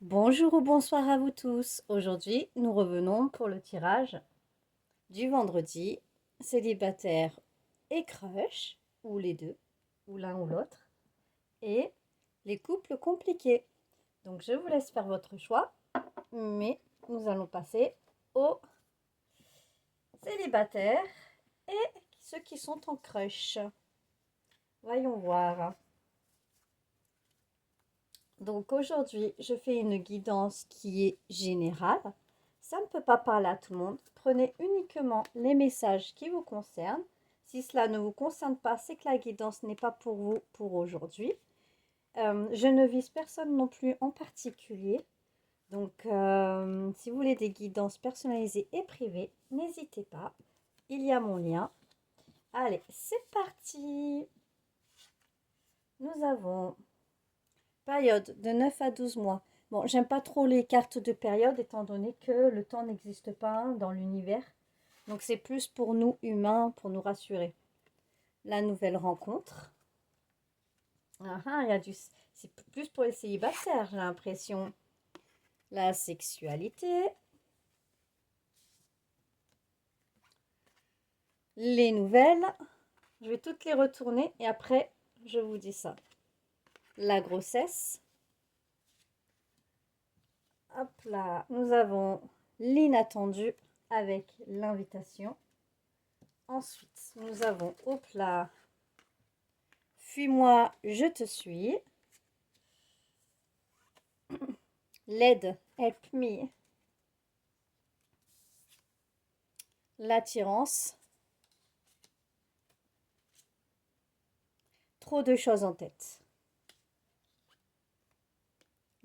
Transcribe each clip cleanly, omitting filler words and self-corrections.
Bonjour ou bonsoir à vous tous. Aujourd'hui, nous revenons pour le tirage du vendredi, célibataire et crush, ou les deux, ou l'un ou l'autre, et les couples compliqués. Donc je vous laisse faire votre choix, mais nous allons passer aux célibataires et ceux qui sont en crush. Voyons voir. Donc aujourd'hui, je fais une guidance qui est générale. Ça ne peut pas parler à tout le monde. Prenez uniquement les messages qui vous concernent. Si cela ne vous concerne pas, c'est que la guidance n'est pas pour vous pour aujourd'hui. Je ne vise personne non plus en particulier. Donc, si vous voulez des guidances personnalisées et privées, n'hésitez pas. Il y a mon lien. Allez, c'est parti. Nous avons période de 9 à 12 mois. Bon, j'aime pas trop les cartes de période étant donné que le temps n'existe pas dans l'univers. Donc c'est plus pour nous humains, pour nous rassurer. La nouvelle rencontre. Il y a c'est plus pour les célibataires, j'ai l'impression. La sexualité. Les nouvelles. Je vais toutes les retourner et après, je vous dis ça. La grossesse. Hop là, nous avons l'inattendu avec l'invitation. Ensuite, nous avons au plat Fuis-moi, je te suis. L'aide, help me. L'attirance. Trop de choses en tête.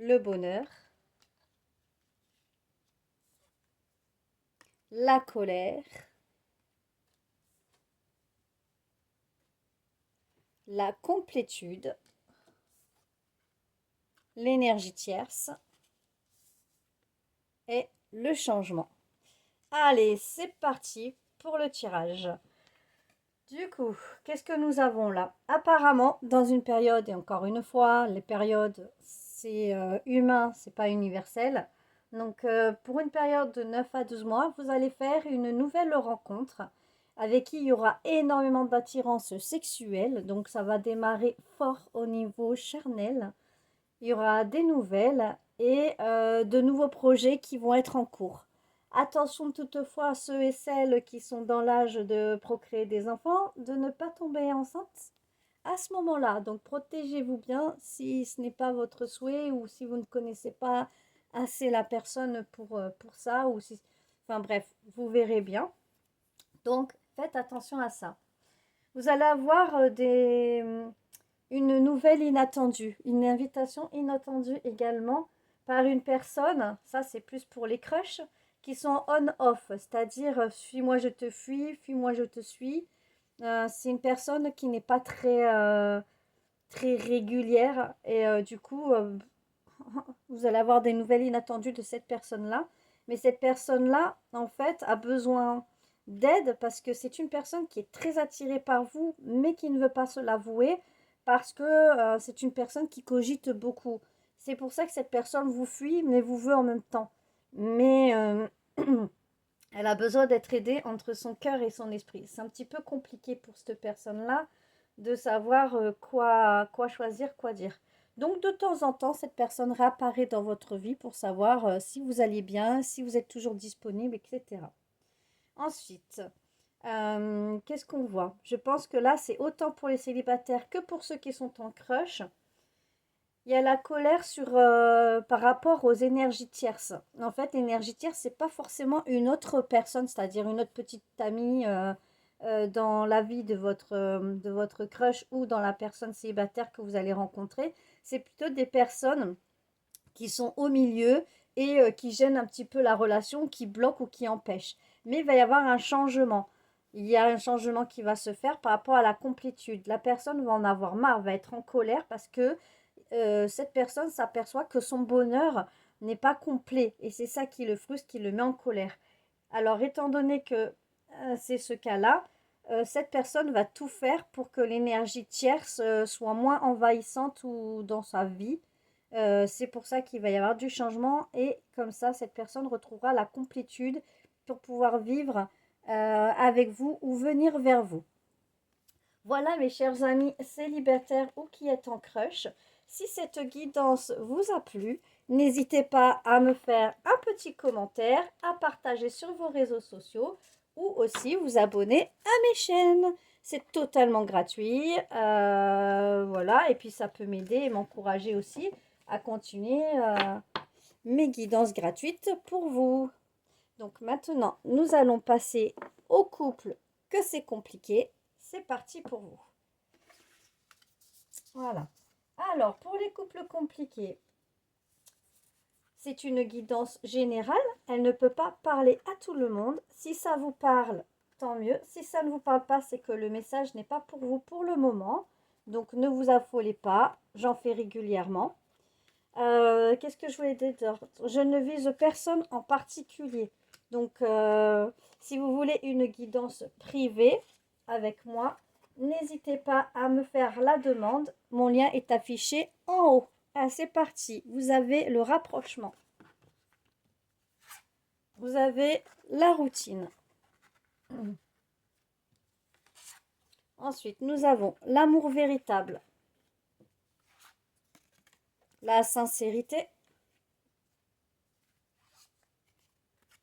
Le bonheur. La colère. La complétude. L'énergie tierce. Et le changement. Allez, c'est parti pour le tirage. Du coup, qu'est-ce que nous avons là? Apparemment, dans une période, et encore une fois, les périodes, c'est humain, c'est pas universel. Donc, pour une période de 9 à 12 mois, vous allez faire une nouvelle rencontre avec qui il y aura énormément d'attirance sexuelle. Donc, ça va démarrer fort au niveau charnel. Il y aura des nouvelles et de nouveaux projets qui vont être en cours. Attention toutefois à ceux et celles qui sont dans l'âge de procréer des enfants, de ne pas tomber enceinte à ce moment-là. Donc protégez-vous bien si ce n'est pas votre souhait ou si vous ne connaissez pas assez la personne pour ça. Ou si... Enfin bref, vous verrez bien. Donc faites attention à ça. Vous allez avoir une nouvelle inattendue, une invitation inattendue également par une personne, ça c'est plus pour les crushs, qui sont on-off, c'est-à-dire suis-moi je te fuis, fuis-moi je te suis. C'est une personne qui n'est pas très régulière et du coup vous allez avoir des nouvelles inattendues de cette personne-là. Mais cette personne-là, en fait, a besoin d'aide parce que c'est une personne qui est très attirée par vous, mais qui ne veut pas se l'avouer parce que c'est une personne qui cogite beaucoup. C'est pour ça que cette personne vous fuit, mais vous veut en même temps. Mais elle a besoin d'être aidée entre son cœur et son esprit. C'est un petit peu compliqué pour cette personne-là de savoir quoi choisir, quoi dire. Donc de temps en temps, cette personne réapparaît dans votre vie pour savoir si vous allez bien, si vous êtes toujours disponible, etc. Ensuite, qu'est-ce qu'on voit? Je pense que là, c'est autant pour les célibataires que pour ceux qui sont en crush. Il y a la colère par rapport aux énergies tierces. En fait, l'énergie tierce, c'est pas forcément une autre personne, c'est-à-dire une autre petite amie dans la vie de votre crush ou dans la personne célibataire que vous allez rencontrer. C'est plutôt des personnes qui sont au milieu et qui gênent un petit peu la relation, qui bloquent ou qui empêchent. Mais il va y avoir un changement. Il y a un changement qui va se faire par rapport à la complétude. La personne va en avoir marre, va être en colère parce que cette personne s'aperçoit que son bonheur n'est pas complet. Et c'est ça qui le frustre, qui le met en colère. Alors, étant donné que c'est ce cas-là, cette personne va tout faire pour que l'énergie tierce soit moins envahissante ou dans sa vie. C'est pour ça qu'il va y avoir du changement et comme ça, cette personne retrouvera la complétude pour pouvoir vivre avec vous ou venir vers vous. Voilà mes chers amis célibataires ou qui êtes en crush. Si cette guidance vous a plu, n'hésitez pas à me faire un petit commentaire, à partager sur vos réseaux sociaux ou aussi vous abonner à mes chaînes. C'est totalement gratuit. Voilà, et puis ça peut m'aider et m'encourager aussi à continuer mes guidances gratuites pour vous. Donc maintenant, nous allons passer au couple que c'est compliqué. C'est parti pour vous. Voilà. Alors, pour les couples compliqués, c'est une guidance générale. Elle ne peut pas parler à tout le monde. Si ça vous parle, tant mieux. Si ça ne vous parle pas, c'est que le message n'est pas pour vous pour le moment. Donc, ne vous affolez pas. J'en fais régulièrement. Qu'est-ce que je voulais dire? Je ne vise personne en particulier. Donc, si vous voulez une guidance privée avec moi, n'hésitez pas à me faire la demande. Mon lien est affiché en haut. Ah, c'est parti. Vous avez le rapprochement. Vous avez la routine. Ensuite, nous avons l'amour véritable, la sincérité,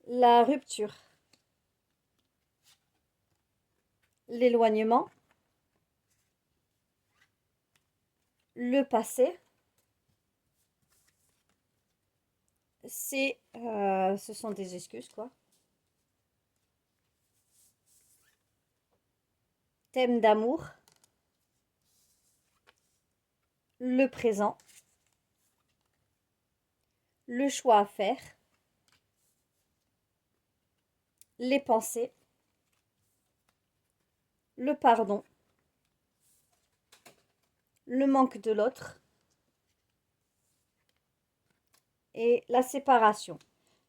la rupture, l'éloignement, le passé. Ce sont des excuses, quoi. Thème d'amour, le présent, le choix à faire, les pensées, le pardon, le manque de l'autre et la séparation.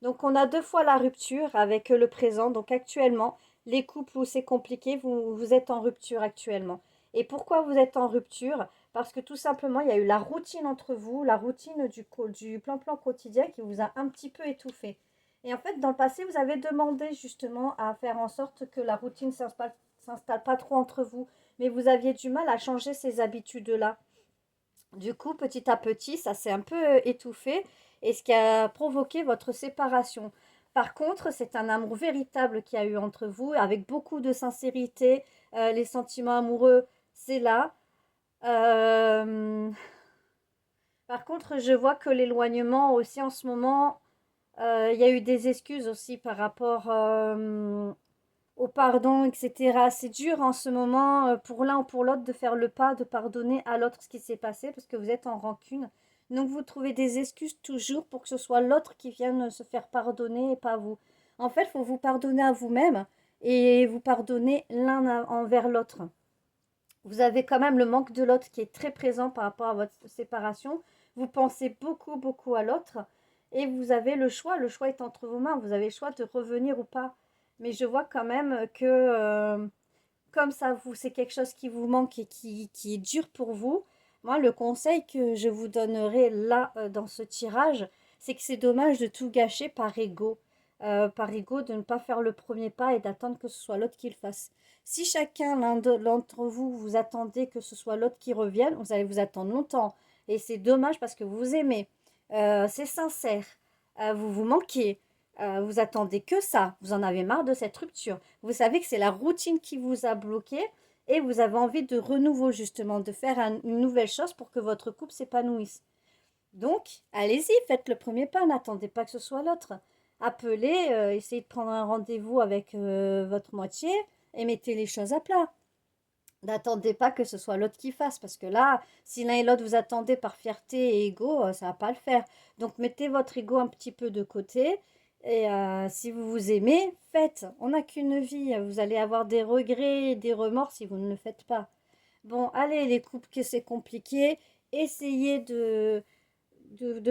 Donc on a deux fois la rupture avec le présent. Donc actuellement, les couples où c'est compliqué, vous êtes en rupture actuellement. Et pourquoi vous êtes en rupture? Parce que tout simplement, il y a eu la routine entre vous, la routine du plan-plan quotidien qui vous a un petit peu étouffé. Et en fait, dans le passé, vous avez demandé justement à faire en sorte que la routine ne s'installe pas trop entre vous. Mais vous aviez du mal à changer ces habitudes-là. Du coup, petit à petit, ça s'est un peu étouffé et ce qui a provoqué votre séparation. Par contre, c'est un amour véritable qu'il y a eu entre vous, avec beaucoup de sincérité. Les sentiments amoureux, c'est là. Euh, Par contre, je vois que l'éloignement aussi en ce moment, il y a eu des excuses aussi par rapport au pardon, etc. C'est dur en ce moment pour l'un ou pour l'autre de faire le pas, de pardonner à l'autre ce qui s'est passé parce que vous êtes en rancune. Donc vous trouvez des excuses toujours pour que ce soit l'autre qui vienne se faire pardonner et pas vous. En fait, il faut vous pardonner à vous-même et vous pardonner l'un envers l'autre. Vous avez quand même le manque de l'autre qui est très présent par rapport à votre séparation. Vous pensez beaucoup, beaucoup à l'autre et vous avez le choix. Le choix est entre vos mains. Vous avez le choix de revenir ou pas. Mais je vois quand même que comme ça, c'est quelque chose qui vous manque et qui est dur pour vous. Moi, le conseil que je vous donnerai là dans ce tirage, c'est que c'est dommage de tout gâcher par ego. Par ego, de ne pas faire le premier pas et d'attendre que ce soit l'autre qui le fasse. Si chacun, d'entre vous, vous attendez que ce soit l'autre qui revienne, vous allez vous attendre longtemps. Et c'est dommage parce que vous vous aimez. C'est sincère. Vous vous manquez. Vous attendez que ça. Vous en avez marre de cette rupture. Vous savez que c'est la routine qui vous a bloqué et vous avez envie de renouveau, justement, de faire une nouvelle chose pour que votre couple s'épanouisse. Donc, allez-y, faites le premier pas. N'attendez pas que ce soit l'autre. Appelez, essayez de prendre un rendez-vous avec votre moitié et mettez les choses à plat. N'attendez pas que ce soit l'autre qui fasse, parce que là, si l'un et l'autre vous attendez par fierté et ego, ça va pas le faire. Donc mettez votre ego un petit peu de côté, et si vous vous aimez, faites. On n'a qu'une vie, vous allez avoir des regrets et des remords si vous ne le faites pas. Bon, allez, les couples que c'est compliqué, essayez de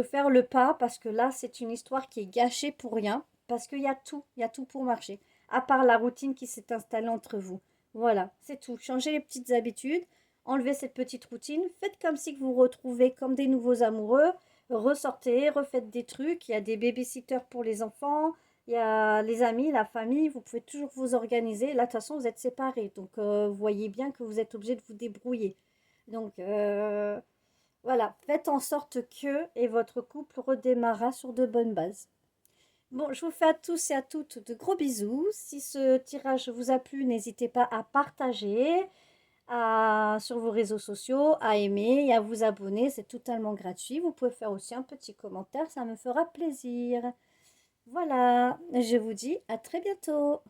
faire le pas, parce que là, c'est une histoire qui est gâchée pour rien, parce qu'il y a tout pour marcher, à part la routine qui s'est installée entre vous. Voilà, c'est tout. Changez les petites habitudes, enlevez cette petite routine, faites comme si vous vous retrouvez comme des nouveaux amoureux, ressortez, refaites des trucs. Il y a des babysitters pour les enfants, il y a les amis, la famille. Vous pouvez toujours vous organiser. Là, de toute façon, vous êtes séparés. Donc, vous voyez bien que vous êtes obligé de vous débrouiller. Donc, voilà. Faites en sorte que et votre couple redémarrera sur de bonnes bases. Bon, je vous fais à tous et à toutes de gros bisous. Si ce tirage vous a plu, n'hésitez pas à partager sur vos réseaux sociaux, à aimer et à vous abonner. C'est totalement gratuit. Vous pouvez faire aussi un petit commentaire, ça me fera plaisir. Voilà, je vous dis à très bientôt.